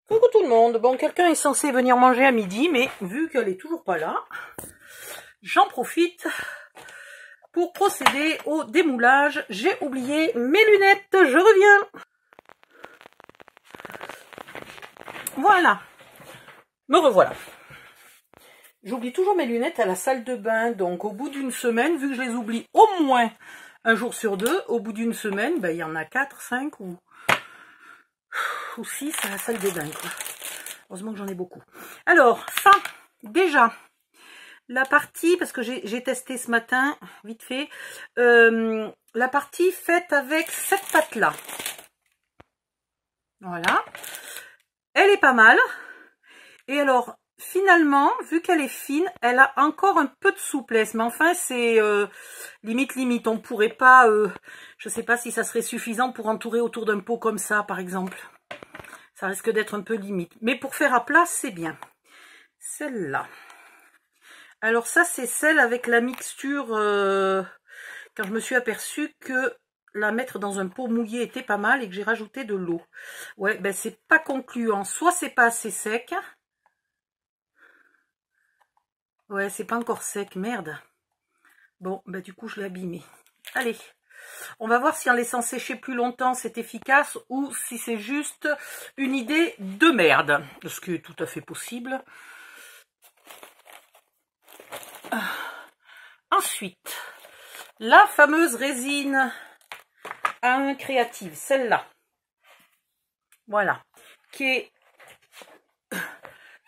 Coucou tout le monde. Bon, quelqu'un est censé venir manger à midi, mais vu qu'elle est toujours pas là, j'en profite pour procéder au démoulage. J'ai oublié mes lunettes, je reviens. Voilà, me revoilà. J'oublie toujours mes lunettes à la salle de bain, donc au bout d'une semaine, vu que je les oublie au moins un jour sur deux, au bout d'une semaine, ben, il y en a 4, 5 ou 6 à la salle de bain, quoi. Heureusement que j'en ai beaucoup. Alors, ça, déjà, la partie, parce que j'ai testé ce matin, vite fait, la partie faite avec cette pâte-là. Voilà. Elle est pas mal. Et alors, finalement, vu qu'elle est fine, elle a encore un peu de souplesse. Mais enfin, c'est limite. On pourrait pas, je sais pas si ça serait suffisant pour entourer autour d'un pot comme ça, par exemple. Ça risque d'être un peu limite. Mais pour faire à plat, c'est bien. Celle-là. Alors ça, c'est celle avec la mixture, quand je me suis aperçue que la mettre dans un pot mouillé était pas mal et que j'ai rajouté de l'eau. Ouais, ben c'est pas concluant. Soit c'est pas assez sec. Ouais, c'est pas encore sec, merde. Bon, ben du coup, je l'ai abîmé. Allez, on va voir si en laissant sécher plus longtemps, c'est efficace ou si c'est juste une idée de merde. Ce qui est tout à fait possible. Ensuite, la fameuse résine A1 créative, celle-là. Voilà, qui est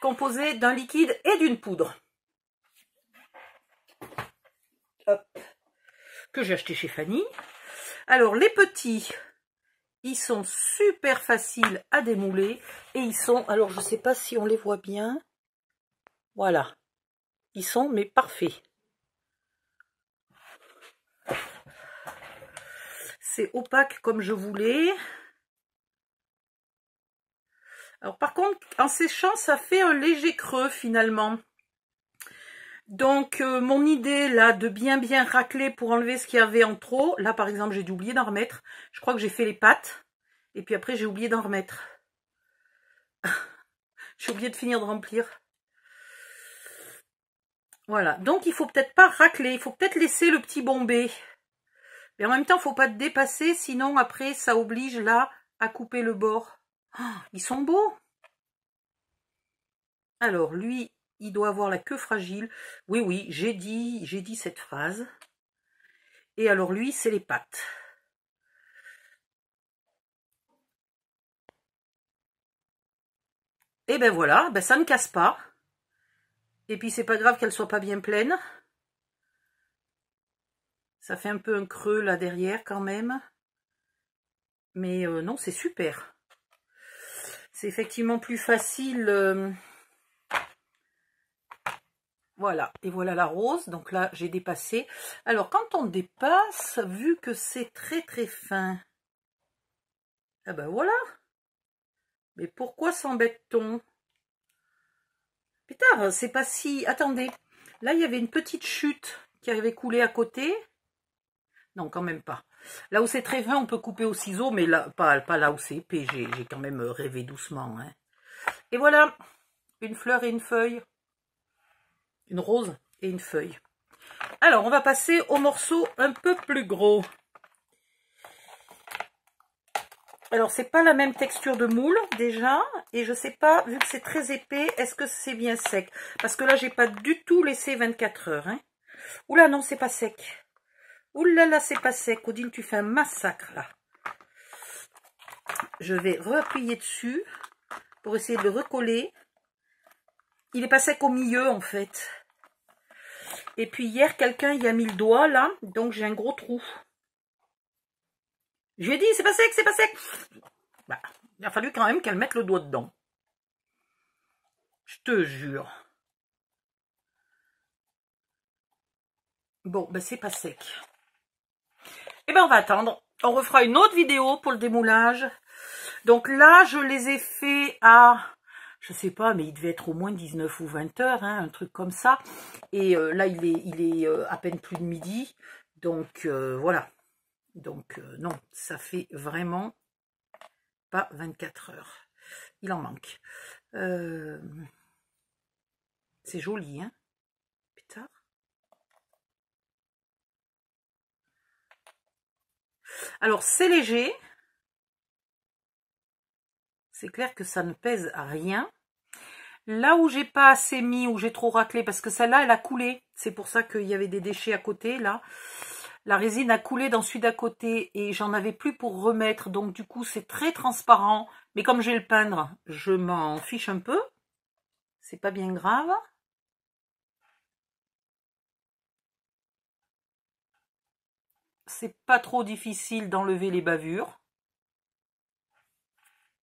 composée d'un liquide et d'une poudre. Hop, que j'ai acheté chez Fanny. Alors, les petits, ils sont super faciles à démouler. Et ils sont, alors je ne sais pas si on les voit bien. Voilà, ils sont mais parfaits. C'est opaque comme je voulais. Alors par contre, en séchant, ça fait un léger creux finalement. Donc mon idée là de bien racler pour enlever ce qu'il y avait en trop. Là par exemple, j'ai dû oublier d'en remettre. Je crois que j'ai fait les pâtes. Et puis après, j'ai oublié d'en remettre. J'ai oublié de finir de remplir. Voilà, donc il faut peut-être pas racler. Il faut peut-être laisser le petit bombé. Mais en même temps, il ne faut pas dépasser, sinon après, ça oblige là à couper le bord. Oh, ils sont beaux. Alors, lui, il doit avoir la queue fragile. Oui, j'ai dit cette phrase. Et alors, lui, c'est les pattes. Et ben voilà, ben ça ne casse pas. Et puis, c'est pas grave qu'elle soit pas bien pleine. Ça fait un peu un creux là derrière quand même. Mais non, c'est super. C'est effectivement plus facile. Voilà, et voilà la rose. Donc là, j'ai dépassé. Alors, quand on dépasse, vu que c'est très fin, ah ben voilà. Mais pourquoi s'embête-t-on? Putain, c'est pas si... Attendez, là, il y avait une petite chute qui avait coulé à côté. Non, quand même pas. Là où c'est très fin, on peut couper au ciseau, mais là, pas là où c'est épais. J'ai quand même rêvé doucement. Hein. Et voilà, une fleur et une feuille. Une rose et une feuille. Alors, on va passer au morceau un peu plus gros. Alors, c'est pas la même texture de moule, déjà. Et je sais pas, vu que c'est très épais, est-ce que c'est bien sec? Parce que là, j'ai pas du tout laissé 24 heures. Hein. Oula, non, c'est pas sec. Oulala, c'est pas sec. Odile, tu fais un massacre, là. Je vais reappuyer dessus pour essayer de le recoller. Il est pas sec au milieu, en fait. Et puis, hier, quelqu'un y a mis le doigt, là. Donc, j'ai un gros trou. Je lui ai dit, c'est pas sec, c'est pas sec. Bah, il a fallu quand même qu'elle mette le doigt dedans. Je te jure. Bon, ben c'est pas sec. Eh ben on va attendre. On refera une autre vidéo pour le démoulage. Donc là, je les ai fait à, je sais pas, mais il devait être au moins 19 ou 20 heures, hein, un truc comme ça. Et là, il est à peine plus de midi. Donc voilà. Donc non, ça fait vraiment pas 24 heures. il en manque. C'est joli, hein. Putain. Alors, c'est léger. C'est clair que ça ne pèse à rien. Là où j'ai pas assez mis, où j'ai trop raclé, parce que celle-là, elle a coulé. C'est pour ça qu'il y avait des déchets à côté, là. La résine a coulé dans celui d'à côté et j'en avais plus pour remettre. Donc, du coup, c'est très transparent. Mais comme je vais le peindre, je m'en fiche un peu. C'est pas bien grave. C'est pas trop difficile d'enlever les bavures.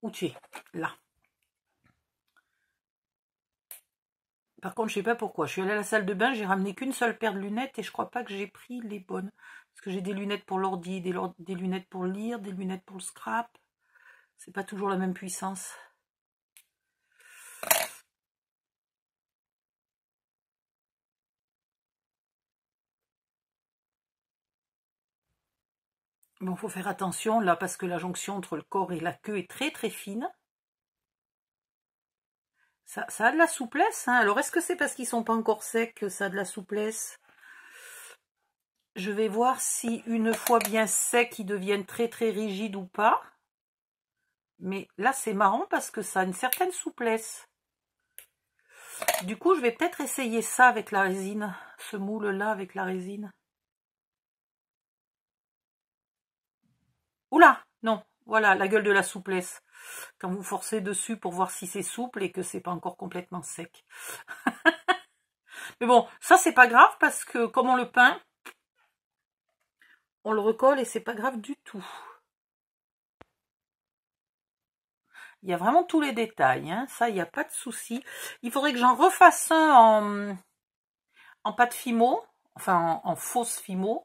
Où tu es? Là. Par contre, je sais pas pourquoi. Je suis allée à la salle de bain, j'ai ramené qu'une seule paire de lunettes et je crois pas que j'ai pris les bonnes. Parce que j'ai des lunettes pour l'ordi, des lunettes pour lire, des lunettes pour le scrap. C'est pas toujours la même puissance. Bon, faut faire attention là parce que la jonction entre le corps et la queue est très très fine. Ça a de la souplesse, hein. Alors, est-ce que c'est parce qu'ils sont pas encore secs que ça a de la souplesse? Je vais voir si une fois bien secs, ils deviennent très très rigides ou pas. Mais là, c'est marrant parce que ça a une certaine souplesse. Du coup, je vais peut-être essayer ça avec la résine. Ce moule-là avec la résine. Oula! Non, voilà, la gueule de la souplesse. Quand vous forcez dessus pour voir si c'est souple et que c'est pas encore complètement sec. Mais bon, ça c'est pas grave parce que comme on le peint, on le recolle et c'est pas grave du tout. Il y a vraiment tous les détails, hein. Ça, il n'y a pas de souci. Il faudrait que j'en refasse un en pâte Fimo, enfin en fausse Fimo,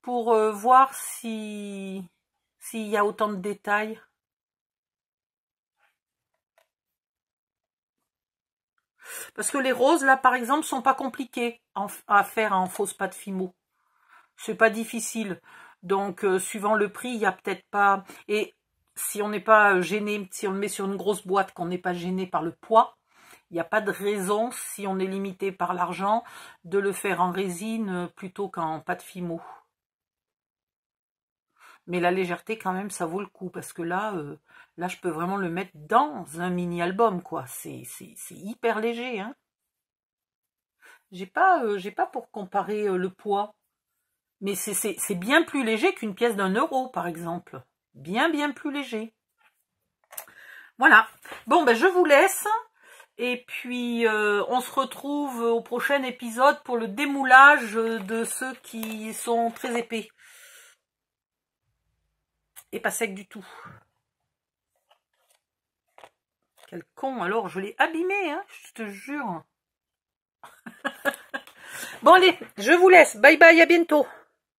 pour voir s'il y a autant de détails. Parce que les roses, là, par exemple, sont pas compliquées à faire en fausse pâte Fimo. C'est pas difficile. Donc, suivant le prix, il y a peut-être pas... Et si on n'est pas gêné, si on le met sur une grosse boîte, qu'on n'est pas gêné par le poids, il n'y a pas de raison, si on est limité par l'argent, de le faire en résine plutôt qu'en pâte Fimo. Mais la légèreté, quand même, ça vaut le coup. Parce que là, là, je peux vraiment le mettre dans un mini-album, quoi. C'est hyper léger, hein. J'ai pas pour comparer le poids. Mais c'est bien plus léger qu'une pièce d'1 €, par exemple. Bien, bien plus léger. Voilà. Bon, ben, je vous laisse. Et puis, on se retrouve au prochain épisode pour le démoulage de ceux qui sont très épais. Et pas secs du tout. Quel con, alors, je l'ai abîmé, hein, je te jure. Bon, allez, je vous laisse. Bye bye, à bientôt.